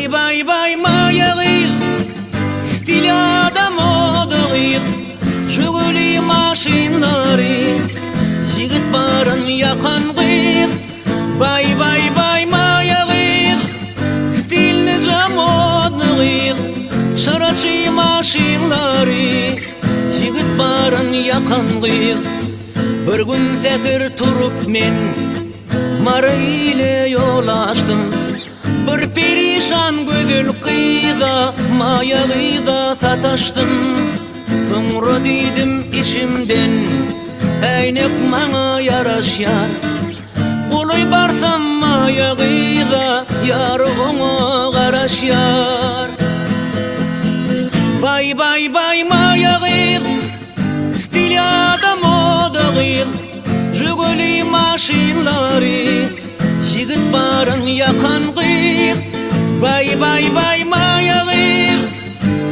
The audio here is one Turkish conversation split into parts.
Bay bay bay mayağıyıq, stil adam odağıyıq, Jiguli maşinları, yigit barın yakan qıyıq. Bay bay bay mayağıyıq, stil nizam odağıyıq, Çaraşı maşinları, yigit barın yakan qıyıq. Bir gün fikir turup men Mara ile yol açtım. Bir perişan gözül kıyıda, mayağıyda sataştım. Sonra dedim içimden, eynek bana yaraşar. Kolay barsam mayağıyda, yarığına qaraşar. Bay bay bay mayağıyıq, stil adam odağıyıq, Jiguli maşinları, yigit barın yakan qıyıq. Bay bay bay mayağıyıq,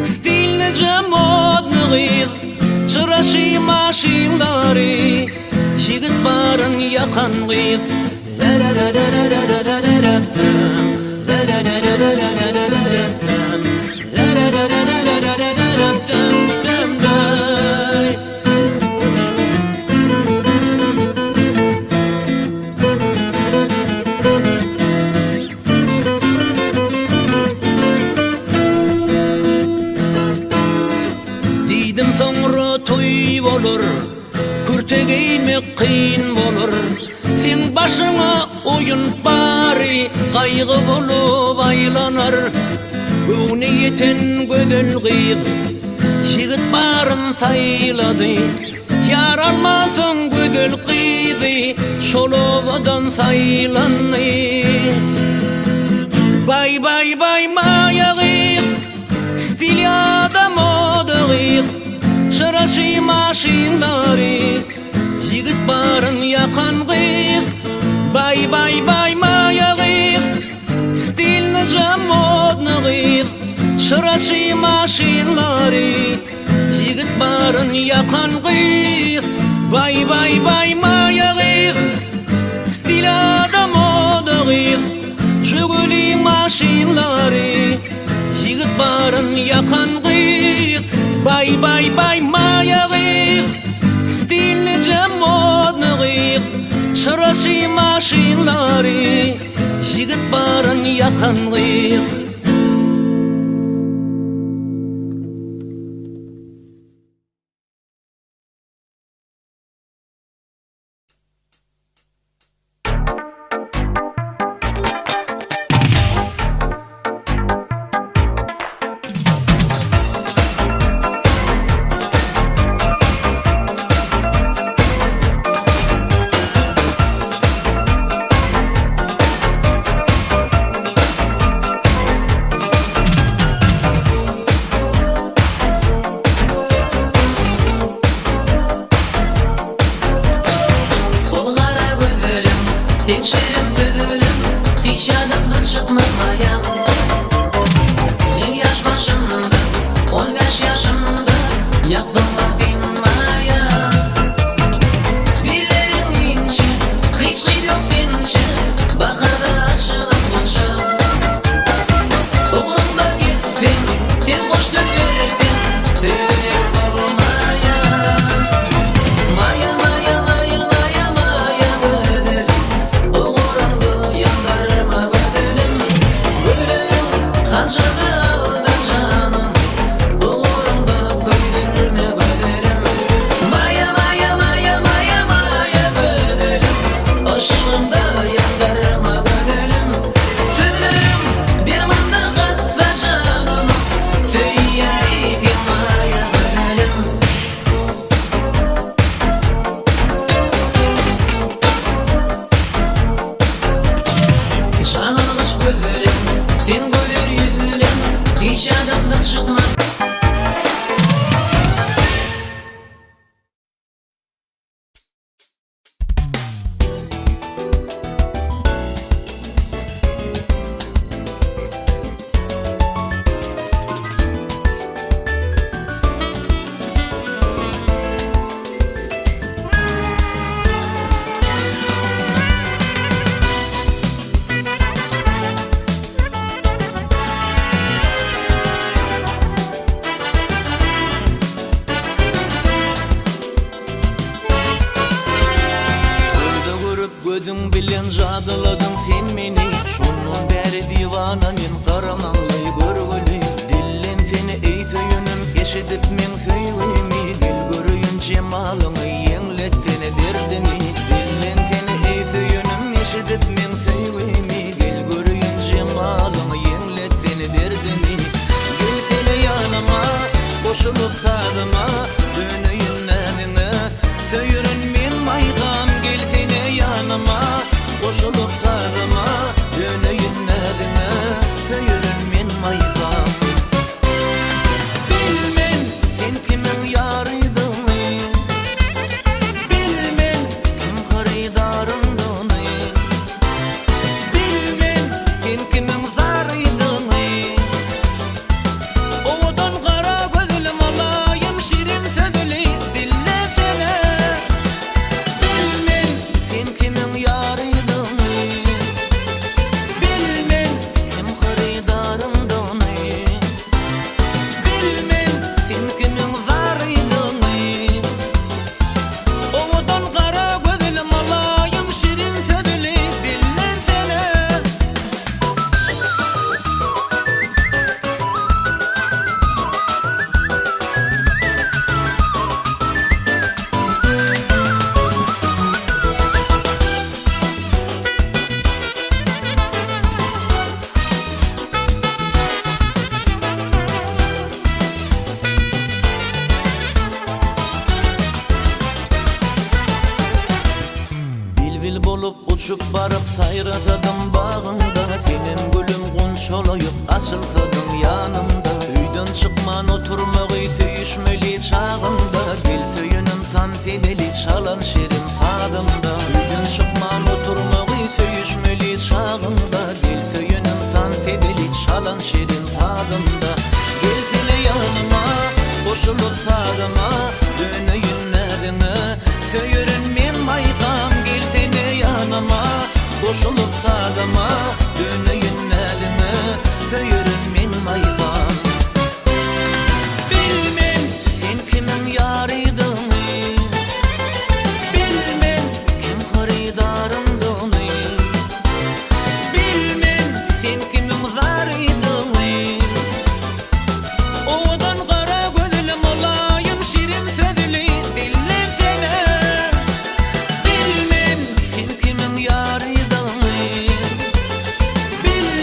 stil nizam odağıyıq, Çaraşı maşinları, yigit barın yakan qıyıq. Deydim sonra toy olur, kürte giymek kıyın olur. Sen başına oyun bari, kaygı bulup aylanır. Güne yeten gözül qıyıq, yigit barın sayladı. Yar almasın gözül qıydı, şolovadan saylandı. Bay bay bay mayağıyıq, stil adam odağıyıq, Çaraşı maşinları, yigit barın yakan qıyıq. Bay bay bay mayağıyıq, stil nizam odağıyıq, Çaraşı maşinları, yigit barın yakan qıyıq. Bay bay bay mayağıyıq, stil adam odağıyıq, Jiguli maşinları, yigit barın yakan qıyıq. Bay bay bay mayağıyıq, stil nizam odağıyıq, Çaraşı maşinları, yigit barın yakan qıyıq. Tekşirim tüdülüm, hiç yadımdan çıkmamayam. Bir yaş başımda, 15 yaşımda, yaktım filmaya. Birilerin ince, hiç kıyı yok ince, bakarda açılıp buluşa. Uğrunda gittin, bir hoş tüyürdün, tüyürüm olmaya. Maya maya maya maya maya böldüm, uğrunda yandarma böldüm. Böldüm, hançerdi aldı canım, uğrunda köydürme böldüm. Maya maya maya maya maya böldüm, aşkında yandarma böldüm. Tüyürüm, bir mandır katsa canım, tüyürdün maya böldüm. Çağılmış gözlerim, sen gülür yüzlerim, yana men qaramanly görgüli. Dillim seni eýtüýünim eşidip men söýgümi. Dil görüýün jemalyňy ýeňlet seni derdini. Dillim seni eýtüýünim eşidip men söýgümi. Dil görüýün jemalyňy ýeňlet seni derdini. Gel seni ýanyma boşulup sadyma dönüýün nädine. Söýürün men maýgam gel seni ýanyma boşulup sadyma dönüýün nädine. Söýürün men maýgam. Bilmen sen kimin ýarydyny, bilmen kim harydaryňdyny, bilmen sen kimin zarydyny. Owadan gara gözlüm alayım şirin sözli dillesene. Bilmen sen kimin ýarydyny, bilmen kim harydaryňdyny, bilmen sen kimin zarydyny. Owadan gara gözlüm alayım şirin sözli dillesene. Bilbil bolup uçup barıp sayratadım bağında. Senin gülüm gonşolayıp açılsadım yanımda. Üýden çıkman oturmagy söýüşmeli çağımda. Gel söýünüm tan fedeli çalan şirin sadımda. Üýden çıkman oturmagy söýüşmeli çağımda. Gel söýünüm tan fedeli çalan şirin sadımda. Gel seni yanıma boşulup sadyma dönüýün nädine. Söýürün men maýgam gel seni ýanyma boşulup sadyma dönüýün nädine. Söýürün men maýgam. Bilmen sen kimin ýarydyny, bilmen kim harydaryňdyny, bilmen sen kimin zarydyny. Owadan gara gözlüm alayım şirin sözli dillesene. Bilmen sen kimin ýarydyny, bilmen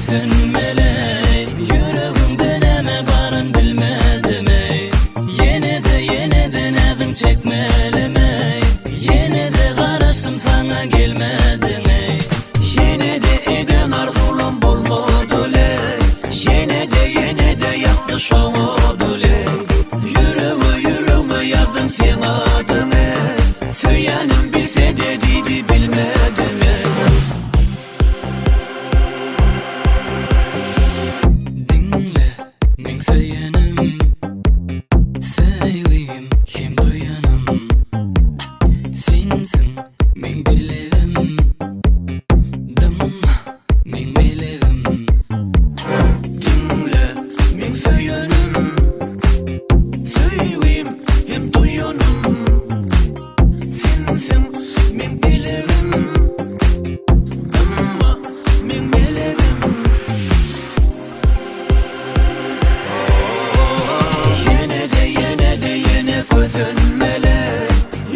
kösünmeley Yüreğimde neme barın bilmedim ey Yine de nazım çekmelemey Yine de karıştım sana gelmedin ey Yine de eden arzulam bolmadı ley Yine de yaptı şoğudu ley Yüreğime yazdım sen adını Söylenim bilse de dedi bilmedim ey Dinle men söylenim Söyleyeyim kim duyanım Sensin men bilerim Dımma men melerim Dinle men söylenim Söyleyeyim hem duyanım Sensin men bilerim Ama men melerim Yine kösünmele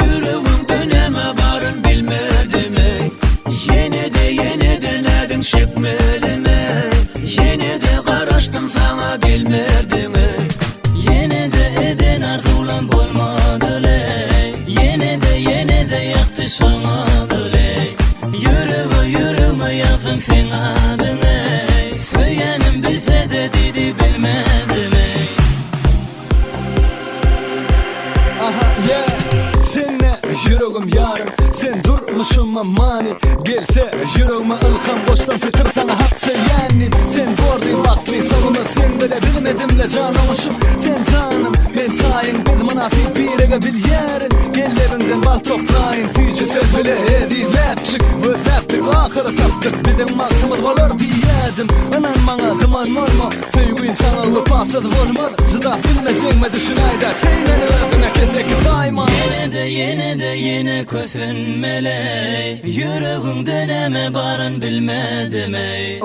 Yüreğim döneme barın bilmedim ey Yine de nadın çekmeleme Yine de karıştım sana gelmedim ey Yine de eden arzulan bolmadı ley Yine de yaktı şoğudu ley Yüreğime yazdım sen adın ey Söylenim bilse de dedi bilmedim ey Aha yeah Seninle yüreğim yarım Sen durmuşuma mani Gelse yüreğime ılham Koştan fitir sana hak söyleyenin Sen gördüğün vakti salımı Sen böyle bilmedimle canlamışım Sen canım ben tayin Biz münafik bir ege bil yerin Gellerinden bal toplayın Tüycü söz bile edilep çık Özleptik ahırı taptık Bizim maktımız olur diyedim Anan bana dıman morma Sevgin sana lıpasız vurmaz Cıda bilmeyeceğime düşün ayda Senin özüne kesek sayma Yine kösünmeley Yüreğimde neme barın bilmedim ey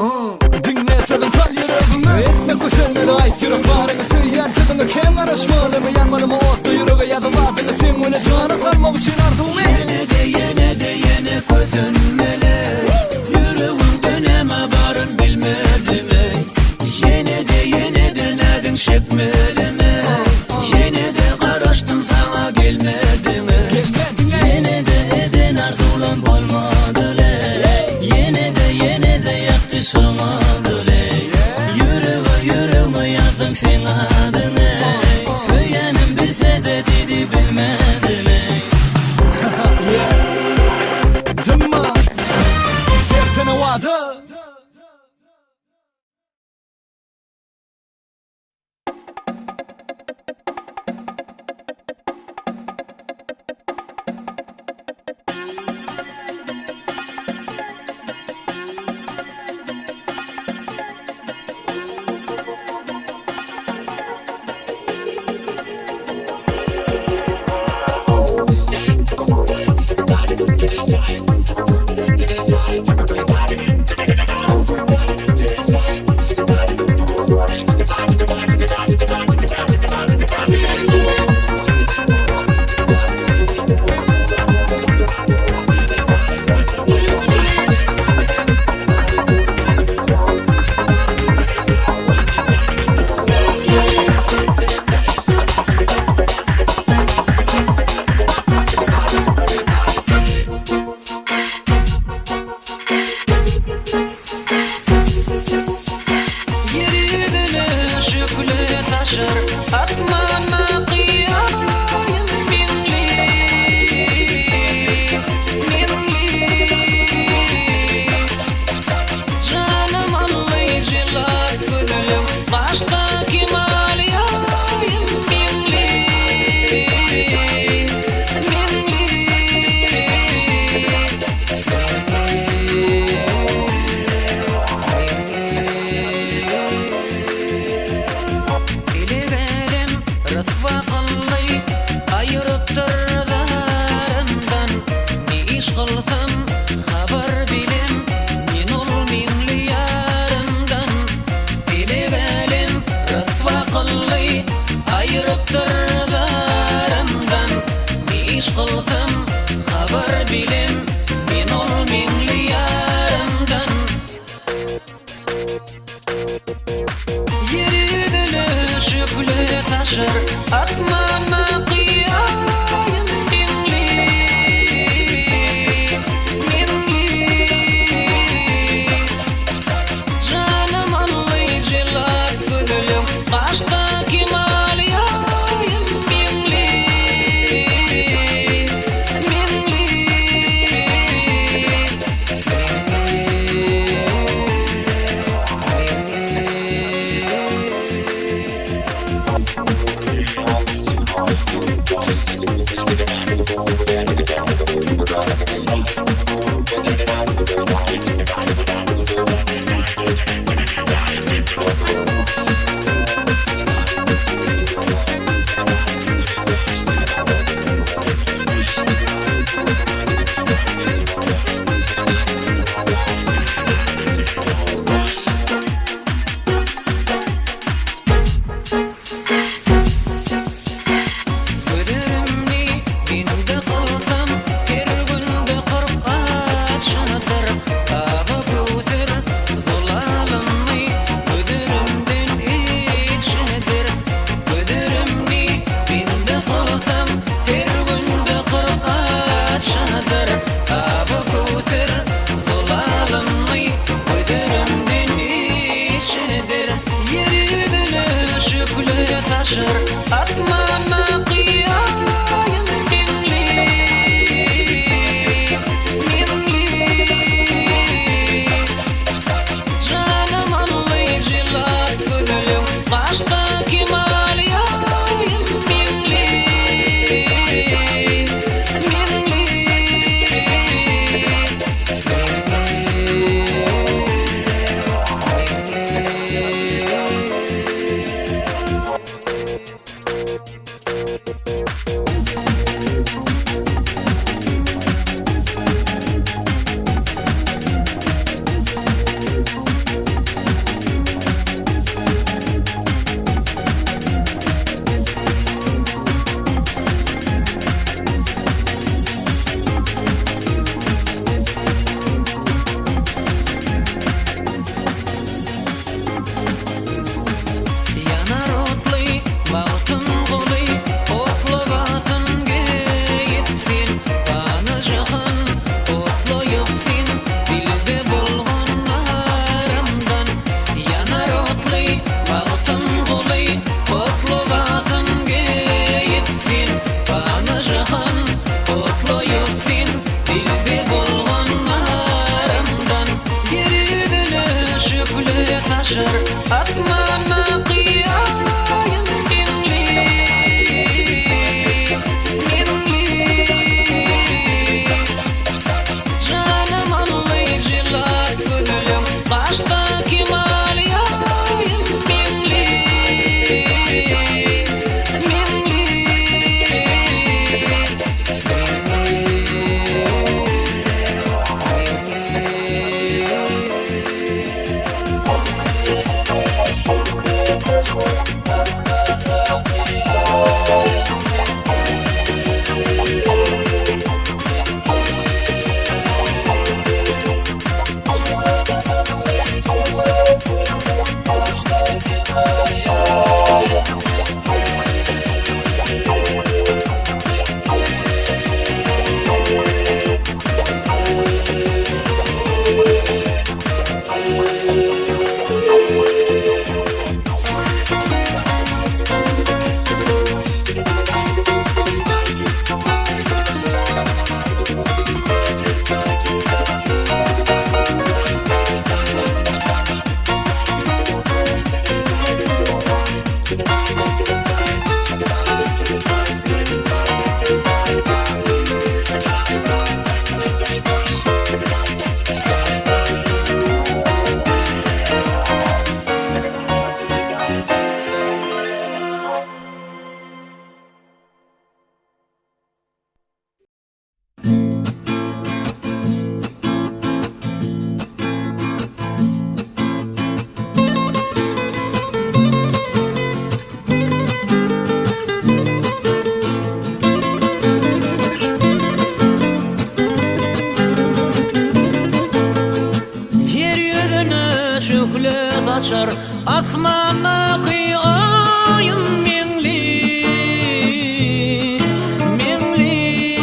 Dinle sözüm sal yüreğime Etme köşenleri ait yürek barını Söyleyen sözümü kem araşmalı mı Yanmalı mı otlu yüreğe yazım adını Sen öyle cana sarmak için arzumu Yine kösünmele Yüreğim döneme barın bilmedim ey Yine de nadın çekmeleme Yine de karıştım sana gelmedim ey Yine de eden arzulan bolmadı ley Yine de yaktı şoğudu ley Yüreğime yazdım sen adın ey Söylenim bilse de dedi bilmedim ey Dımma Versene vadı bilim min ol minli yarımdan asmana kıyayım mingli mingli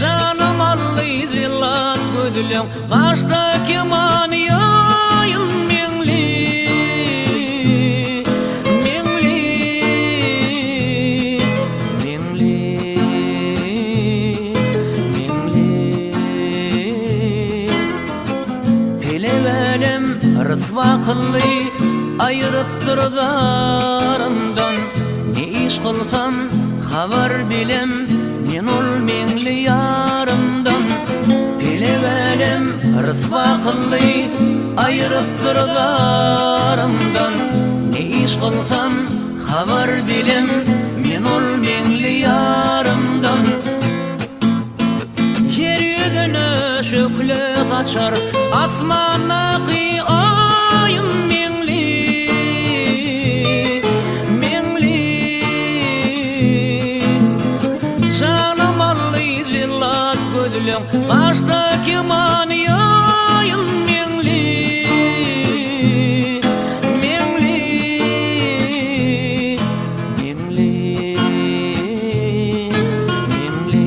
canım allı zilan gödülüm başta kemaniyayım mingli mingli mingli mingli pelevelem rıtva kıllı ayırıp durdarımdan ne iş kılsam haber bilem men ol mingli yarımdan pelevelem rıtva kıllı ayırıp durdarımdan ne iş kılsam haber bilem men ol mingli yarımdan yer yüzüne şöyle kaçar asmana kıyayım mingli mingli canım allı zillat gödülüm başta kemaniyayım mingli mingli mingli mingli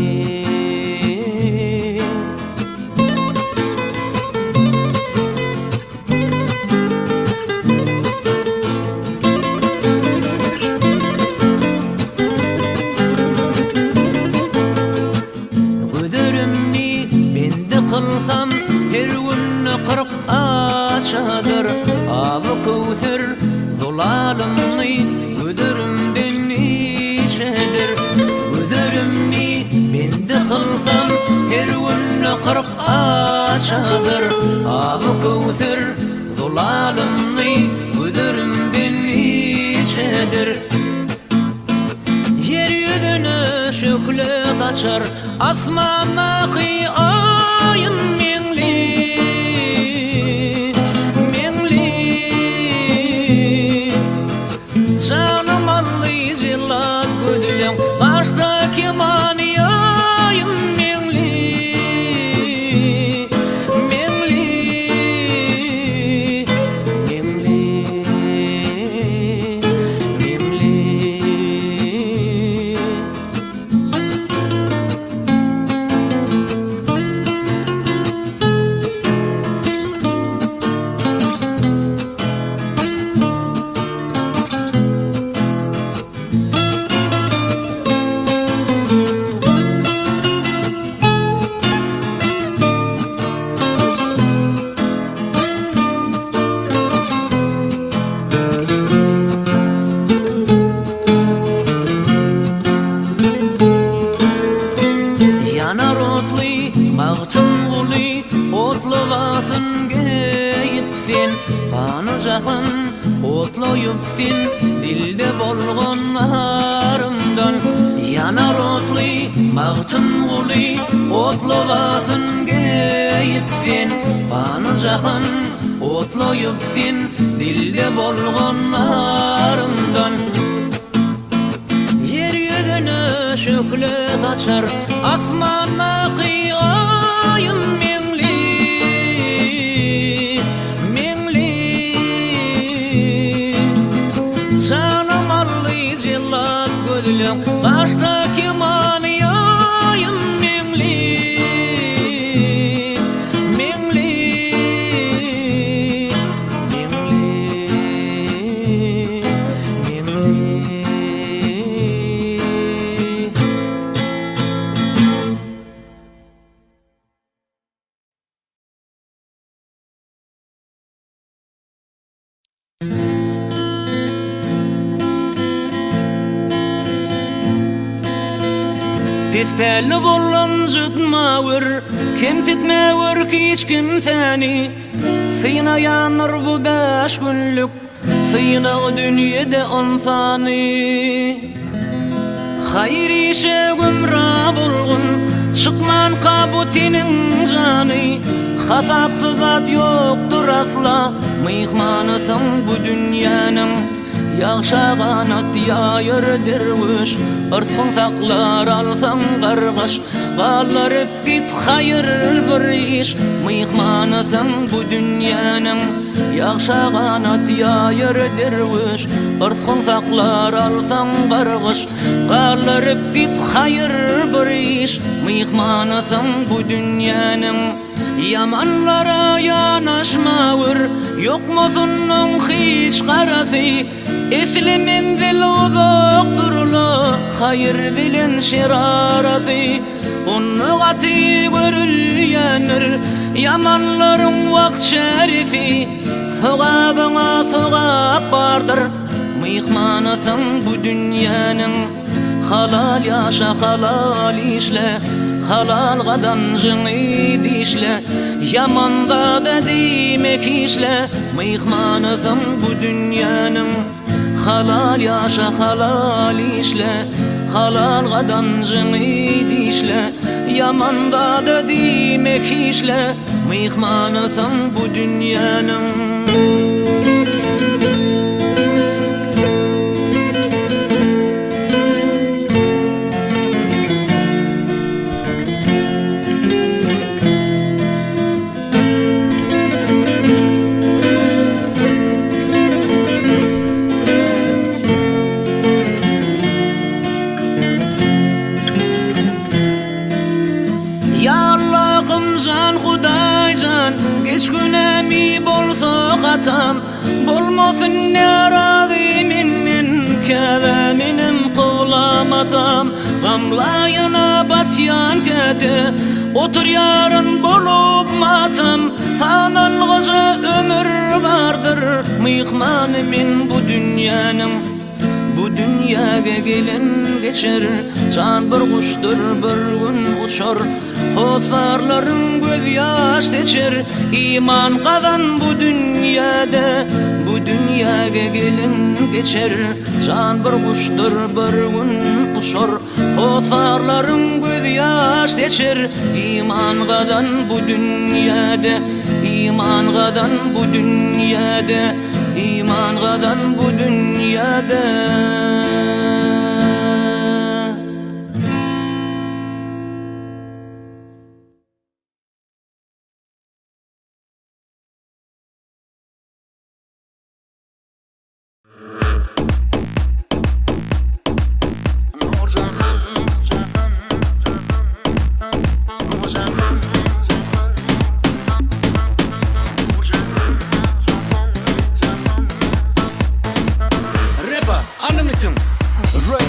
Güdürümni bende kılsam her günü kırık açadır Avı kövsür zulalımni güdürümden içedir Güdürümni bende kılsam her günü kırık açadır Avı kövsür zulalımni güdürümden içedir yer yüzüne şöyle kaçar asmana kıyayım mingli mingli canım allı zillat gödülüm başta kemaniyayım mingli mingli mingli mingli yanar otlı mağtın guli otlu vatın geyipsin bana jakın otloyupsin dilde bolgonlarımdan yanar otlı mağtın guli otlu vatın geyipsin bana jakın otloyupsin dilde bolgonlarımdan yer yüzüne şöyle kaçar asmana kıyayım mingli mingli canım allı zillat gödülüm başta kemaniyayım mingli mingli mingli mingli Pespelli bollan zıtmağır Kemsetmağır hiç kimseni Sıyına yanır bu 5 günlük Sıyına dünyada insani Hayır işe gümra bulgun Çıkman kabutinin canı Hasapsız at yoktur asla Mihmanısın bu dünyanın Yaşagan at yayır derviş Irsın saklar alsan qargış Qallarıp git hayır bir iş Mihmanısın bu dünyanın Yakşa kanat yayır derviş Irfın saklar alsan qargış Qalırıp git hayır bir iş Mihmanasın bu dünyanın Yamanlara yanaşmavır Yok musunun hiç qarası Esli menzil uzak durulu Hayır bilen şirarası Onu qati görülyenir Yamanların vakt şerifi Sogabına sogab bardır Mihmanasın bu dünyanın Halal yaşa halal işle Halal qadancını dişle Yamanda da demek işle Mihmanasın bu dünyanın Halal yaşa halal işle Halal qadancını dişle Yamanda da demek işle Mihmanasın bu dünyanın Geç günemi bolsa hatam Bolmasın neradimimin Keveminim kılamatam Gamlayana batyan kete Otur yarın bolup matam Sanalgıza ömür vardır Mihmanimin bu dünyanın Bu dünyaya gelin geçer Can bir kuştur bir gün uçar Hosarların göz yaş teçer İman kazan bu dünyada Bu dünyaya gelin geçer Can bir kuştur bir gün uçar Hosarların göz yaş teçer İman kazan bu dünyada İman kazan bu dünyada İman kazan bu dünyada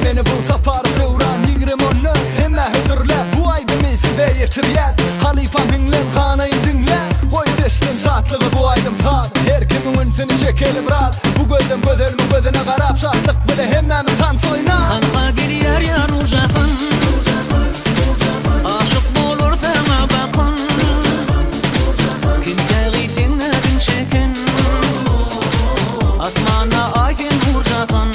Beni bulsa parı devran yigrim onu Hemme hüdürle bu aydımı size yetiryen Halifa minlen kanayı dinle Koy seçtin zatlığı bu aydım sağdı Her kimin ünsünü çekelim rahat Bu gözden gözelimin gözüne karab Şartlık bile hemmemi tan soyna Kanka geliyor ya Nurcahan Aşık bulur sana bakın Kimde giysin edin çekin Asmana aydın Nurcahan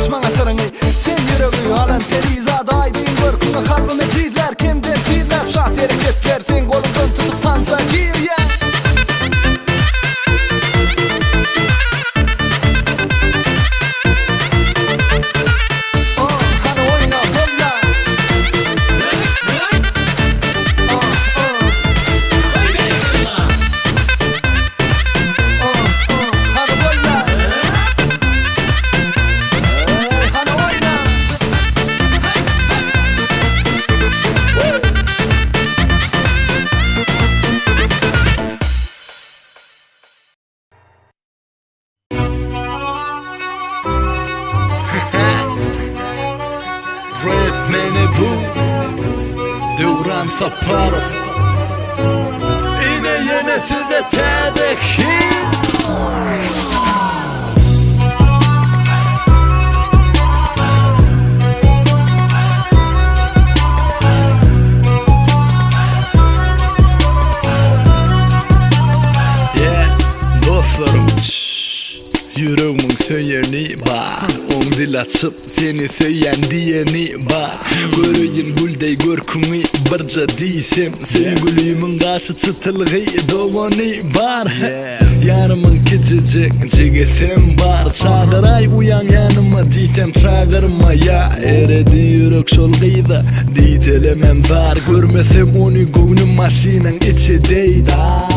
açmaňa sırıňy. Sen ýüregi alan telizada aýdyn görküňe kalbyme çizler, kimden çizler, şat hereketler, sen golundan tutup sansa girýär. Devran Saparov Yine yine size tebrik. Dostlarım, yüreğimin söylerini var. On dil açıp seni söyleyen diyeni var. Göreyim güldey görkümü barca diysem, sevgilimin karşı çıtılgı doğani var. Yanımın küçücük cigesem var. Çağıray uyan yanıma diysem çağırma ya. Eredi yürek şol gıyda diytelemem var. Görmesem onu gönlüm maşinin içi deydar.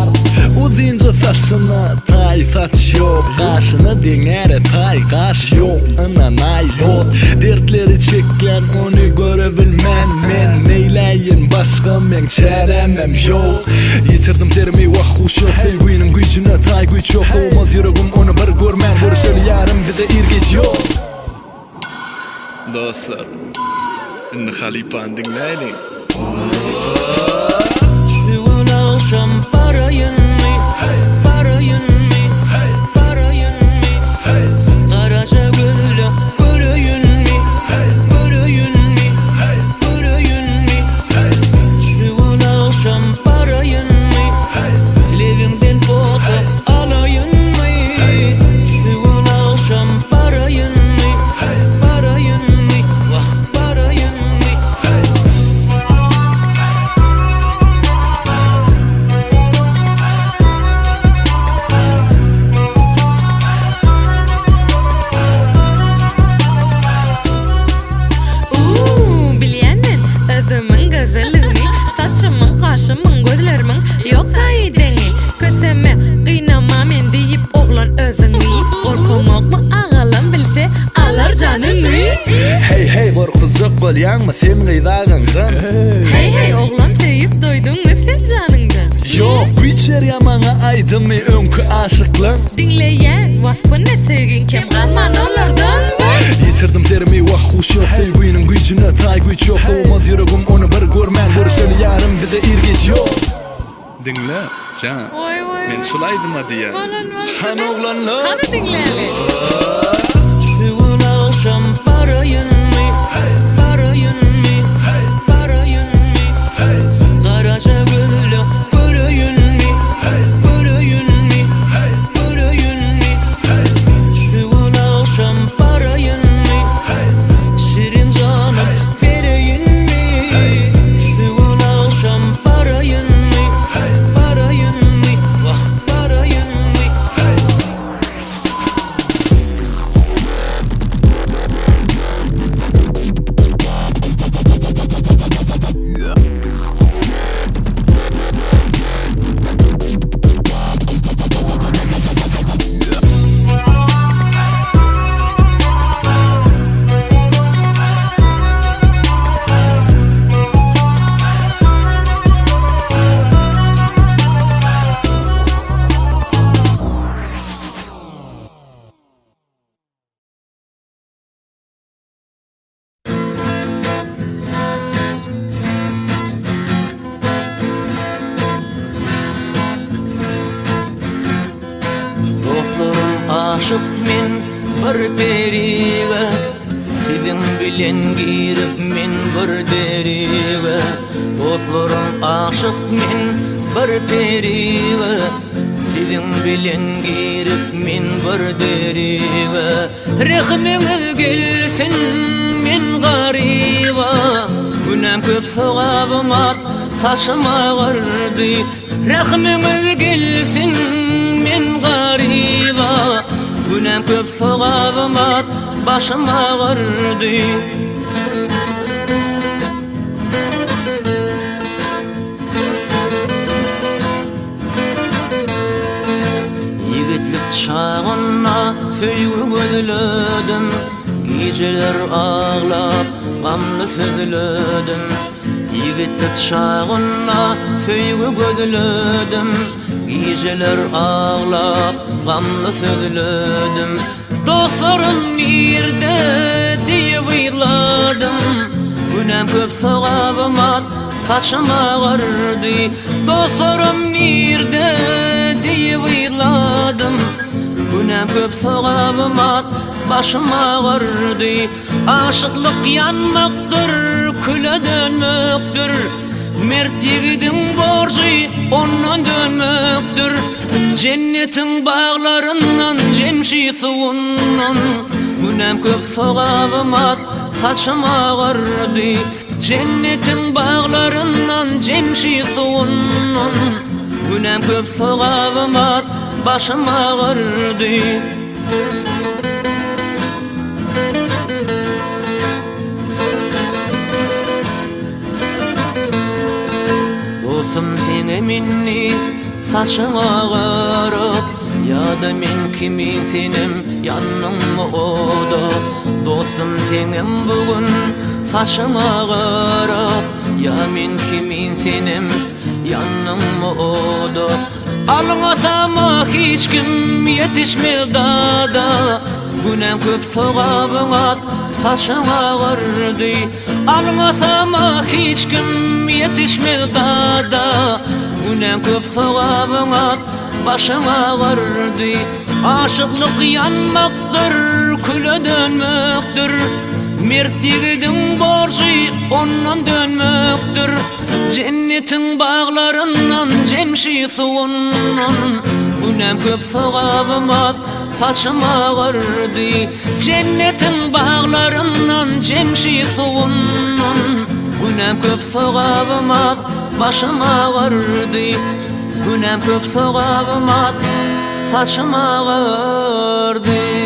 Udince saçına tay saç yok, kaşına denere tay kaş yok. Ananay lot dertleri çekken onu görebilmen. Men neyleyin başka men çaremem yok. Yitirdim terimi vahuş yok, sevginin gücüne tay güç yok. Olmaz yüreğim onu bir görmen, görüşeli yarım bize irgeç yok. Dostlar, inni Halipan dinleyin. Şu gün akşam parayın mı? Parayın mı? Parayın mı? Karaca gözlü göreyün mi? Göreyün mi? Göreyün mi? Şu gün akşam parayın mı? Levinden posa alayın mı? Şu gün akşam parayın mı? Parayın mı? Vah parayın mı? Bilýänmen özümün gözelini, saçymyň, kaşymyň, gözlerimin ýoktaý deňi. Köseme gynama men diýip oglan özüňi, gorkaňokmy agalam bilse alar janyňy. Hey hey gorkuzjak bolýanmy sen gyzagaňdan? Hey hey oglan seýip doýduňmy sen janyňdan? Yok güçer yamaňa aýdymy öňkü aşyklyň. Dinleýän waspyny sevgin kim galman olardan? Yitirdim terimi vahuş yok, sevginin gücüne tay güç yok. Olmaz yüreğim onu bir görmen, görüşeli yarım bize irgeç yok. Dinle can, Vay vay. men şulaydım hadi ya. Han oğlanlar. Hadi dinleýäli. Şu gün akşam parayın mı? Parayın mı? Parayın mı? Karaca gözlü göreyün mi? Göreyün mi? Göreyün mi? Şu gün akşam parayın mı? Şirin canım vereyün mi? Şu gün akşam parayın mı? Parayın mı? Vah parayın mı? aşık men bir periwe, sizin bilen girip men bir deriwe. Dostlarım aşık men bir periwe, sizin bilen girip men bir deriwe. Rehminiz gelsin men gariba Günem köp sogabım at saçım ağırdı Rehminiz gelsin men gariba Günem köp sogabım at başım ağırdı Çağına föýgü gözledim Geceler ağlap gamly sözledim Yigitlik çağına föýgü gözledim Geceler ağlap gamly sözledim Dostlarım nerede diye ýyladım Günem köp sogabym at saçym ağardy Dostlarım nerede diye ýyladım Günem köp sogabym at başym ağardy Aşyklyk ýanmakdyr küle dönmekdir Mertligidiň borjy ondan dönmekdir Cennetin bağlarından jemşi suwundan Günem köp sogabym at saçym ağardy Cennetin bağlarından jemşi suwundan Günem köp sogabym at başım ağardı Dostum sene minni saçım ağarıp Ya da men kimin senem yanımda oda Dostum senem bugün saçım ağarıp Ya men kimin senem yanımda oda Alňasama hiç kim yetişmez dada Günem köp sogabym at saçym ağardy Alňasama hiç kim yetişmez dada Günem köp sogabym at başym ağardy Aşyklyk ýanmakdyr küle dönmekdir Mertligidiň borjy ondan dönmekdir Cennetin bağlarından jemşi suwundan Günem köp sogabym at saçym ağardy Cennetin bağlarından jemşi suwundan Günem köp sogabym at başym ağardy Günem köp sogabym at saçym ağardy